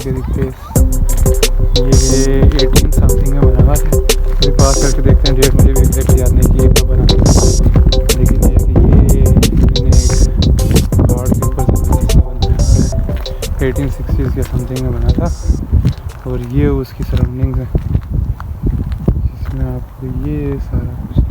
करीब पे ये 18 समथिंग में बना हुआ था। अभी पास करके देखते हैं, डेट मुझे भी एग्जैक्ट याद नहीं कि ये कब बना था, लेकिन ये कि ये इन्होंने एक गॉड के ऊपर ज़बरदस्त बनाया है। 1860s के समथिंग में बना था और ये उसकी सराउंडिंग्स है जिसमें आपको ये सारा कुछ